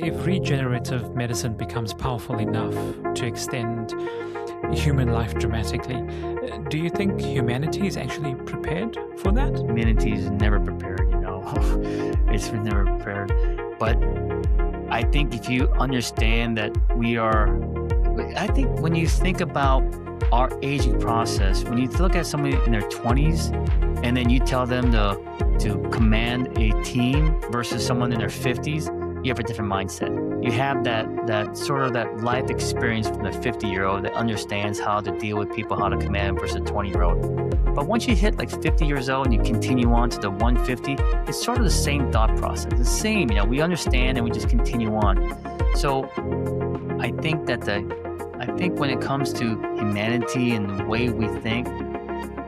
If regenerative medicine becomes powerful enough to extend human life dramatically, do you think humanity is actually prepared for that? Humanity is never prepared. It's never prepared. But I think if you understand that I think when you think about our aging process, when you look at somebody in their 20s and then you tell them to command a team versus someone in their 50s, you have a different mindset. You have that sort of that life experience from the 50-year-old that understands how to deal with people, how to command versus a 20-year-old. But once you hit like 50 years old and you continue on to the 150, it's sort of the same thought process. The same, we understand and we just continue on. So I think when it comes to humanity and the way we think,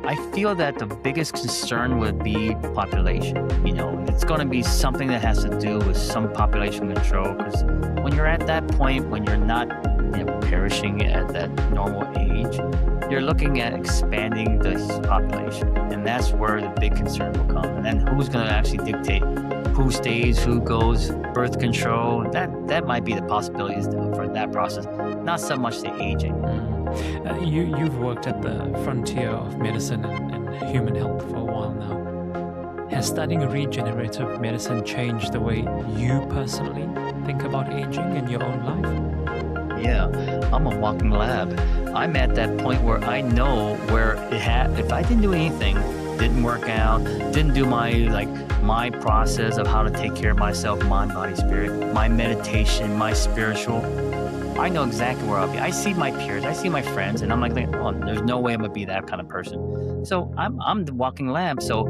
I feel that the biggest concern would be population. It's going to be something that has to do with some population control, because when you're at that point, when you're not perishing at that normal age, you're looking at expanding the population, and that's where the big concern will come. And then who's going to actually dictate who stays, who goes, birth control? That might be the possibilities for that process, not so much the aging. You've worked at the frontier of medicine and human health for a while now. Has studying regenerative medicine changed the way you personally think about aging in your own life? Yeah, I'm a walking lab. I'm at that point where I know where if I didn't do anything, didn't work out, didn't do my process of how to take care of myself, mind, body, spirit, my meditation, my spiritual, I know exactly where I'll be. I see my peers, I see my friends, and I'm like, oh, there's no way I'm gonna be that kind of person. So I'm the walking lab. So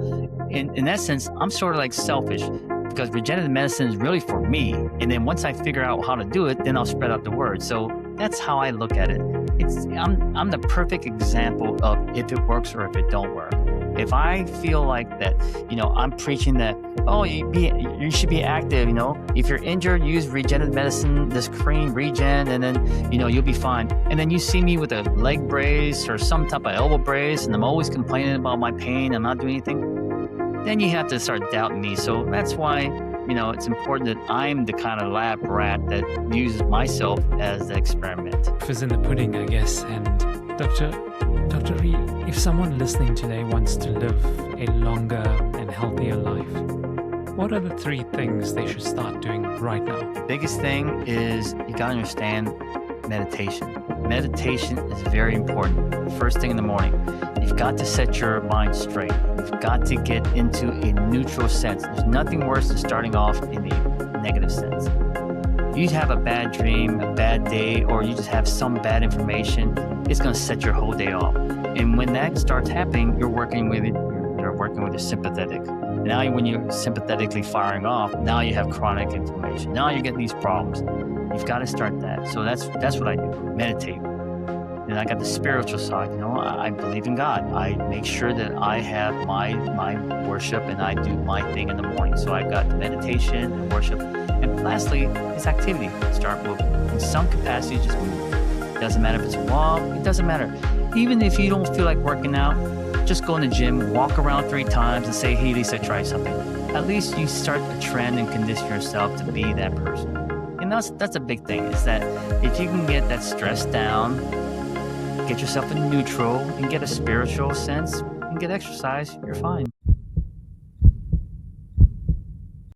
in that sense, I'm sort of like selfish, because regenerative medicine is really for me. And then once I figure out how to do it, then I'll spread out the word. So that's how I look at it. I'm the perfect example of if it works or if it don't work. If I feel like that, I'm preaching that, you should be active, if you're injured, use regenerative medicine, this cream, Regen, and then, you'll be fine. And then you see me with a leg brace or some type of elbow brace, and I'm always complaining about my pain, I'm not doing anything, then you have to start doubting me. So that's why, it's important that I'm the kind of lab rat that uses myself as the experiment. Proof is in the pudding, I guess. And Dr. Rhee, if someone listening today wants to live a longer and healthier life, what are the 3 things they should start doing right now? The biggest thing is you got to understand meditation. Meditation is very important. First thing in the morning, you've got to set your mind straight. You've got to get into a neutral sense. There's nothing worse than starting off in a negative sense. You have a bad dream, a bad day, or you just have some bad information, it's going to set your whole day off. And when that starts happening, you're working with your sympathetic. Now when you're sympathetically firing off, now you have chronic inflammation. Now you're getting these problems. You've got to start that. So that's what I do, meditate. And I got the spiritual side. I believe in God. I make sure that I have my worship and I do my thing in the morning. So I've got meditation and worship. And lastly, is activity. Start moving. In some capacity, just move. It doesn't matter if it's a walk. It doesn't matter. Even if you don't feel like working out, just go in the gym, walk around 3 times and say, hey, Lisa, try something. At least you start a trend and condition yourself to be that person. And that's a big thing, is that if you can get that stress down, get yourself in neutral and get a spiritual sense and get exercise, you're fine.